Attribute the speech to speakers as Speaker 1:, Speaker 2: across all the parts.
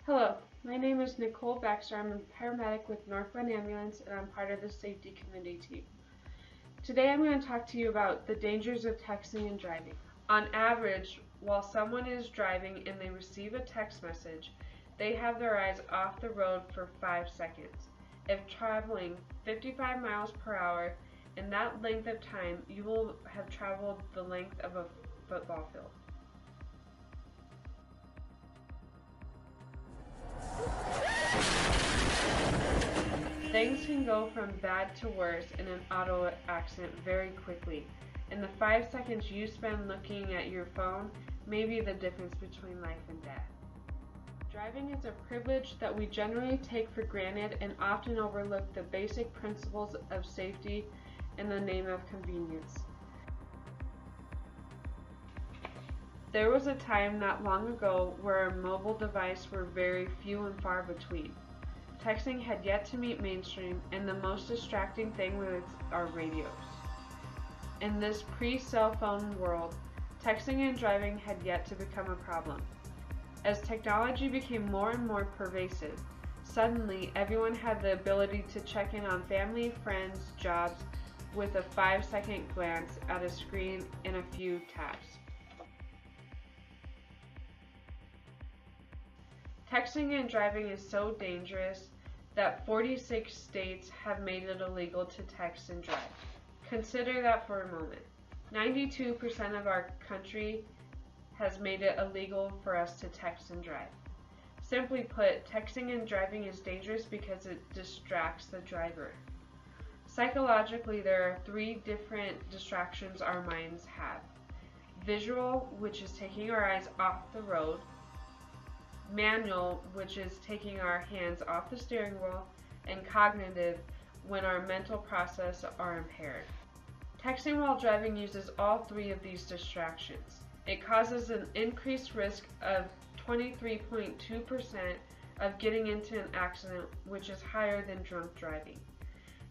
Speaker 1: Hello, my name is Nicole Baxter. I'm a paramedic with Northglenn Ambulance and I'm part of the safety committee team. Today I'm going to talk to you about the dangers of texting and driving. On average, while someone is driving and they receive a text message, they have their eyes off the road for 5 seconds. If traveling 55 miles per hour, in that length of time, you will have traveled the length of a football field. Things can go from bad to worse in an auto accident very quickly, and the 5 seconds you spend looking at your phone may be the difference between life and death. Driving is a privilege that we generally take for granted and often overlook the basic principles of safety in the name of convenience. There was a time not long ago where a mobile devices were very few and far between. Texting had yet to meet mainstream, and the most distracting thing was our radios. In this pre-cell phone world, texting and driving had yet to become a problem. As technology became more and more pervasive, suddenly everyone had the ability to check in on family, friends, jobs with a 5-second glance at a screen and a few taps. Texting and driving is so dangerous that 46 states have made it illegal to text and drive. Consider that for a moment. 92% of our country has made it illegal for us to text and drive. Simply put, texting and driving is dangerous because it distracts the driver. Psychologically, there are 3 different distractions our minds have. Visual, which is taking our eyes off the road. Manual, which is taking our hands off the steering wheel. And cognitive, when our mental processes are impaired. Texting while driving uses all 3 of these distractions. It causes an increased risk of 23.2% of getting into an accident, which is higher than drunk driving.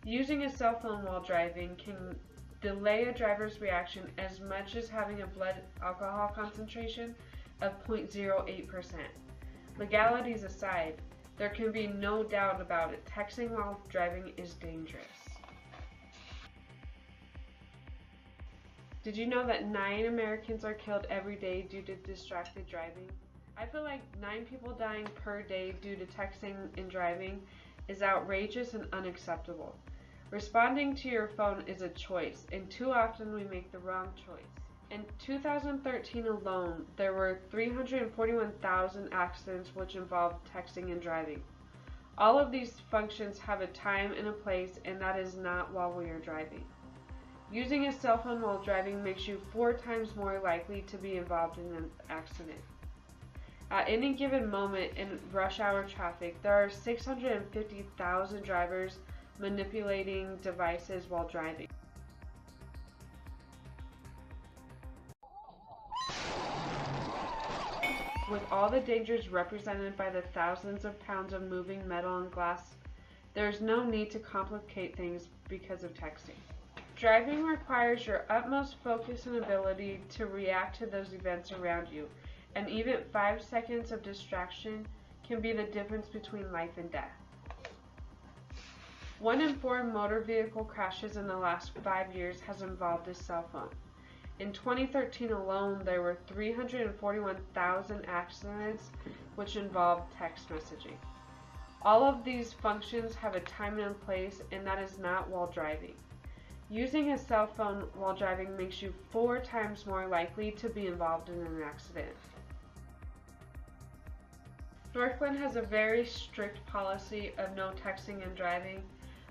Speaker 1: Using a cell phone while driving can delay a driver's reaction as much as having a blood alcohol concentration of 0.08%. Legalities aside, there can be no doubt about it, texting while driving is dangerous. Did you know that 9 Americans are killed every day due to distracted driving? I feel like 9 people dying per day due to texting and driving is outrageous and unacceptable. Responding to your phone is a choice, and too often we make the wrong choice. In 2013 alone, there were 341,000 accidents which involved texting and driving. All of these functions have a time and a place, and that is not while we are driving. Using a cell phone while driving makes you 4 times more likely to be involved in an accident. At any given moment in rush hour traffic, there are 650,000 drivers manipulating devices while driving. With all the dangers represented by the thousands of pounds of moving metal and glass, there is no need to complicate things because of texting. Driving requires your utmost focus and ability to react to those events around you, and even 5 seconds of distraction can be the difference between life and death. 1 in 4 motor vehicle crashes in the last 5 years has involved a cell phone. In 2013 alone, there were 341,000 accidents which involved text messaging. All of these functions have a time and a place, and that is not while driving. Using a cell phone while driving makes you 4 times more likely to be involved in an accident. Northglenn has a very strict policy of no texting and driving,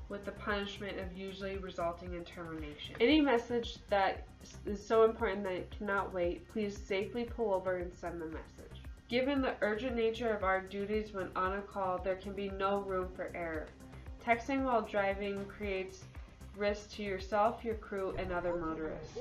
Speaker 1: with the punishment of usually resulting in termination. Any message that is so important that it cannot wait, please safely pull over and send the message. Given the urgent nature of our duties when on a call, there can be no room for error. Texting while driving creates risk to yourself, your crew, and other motorists.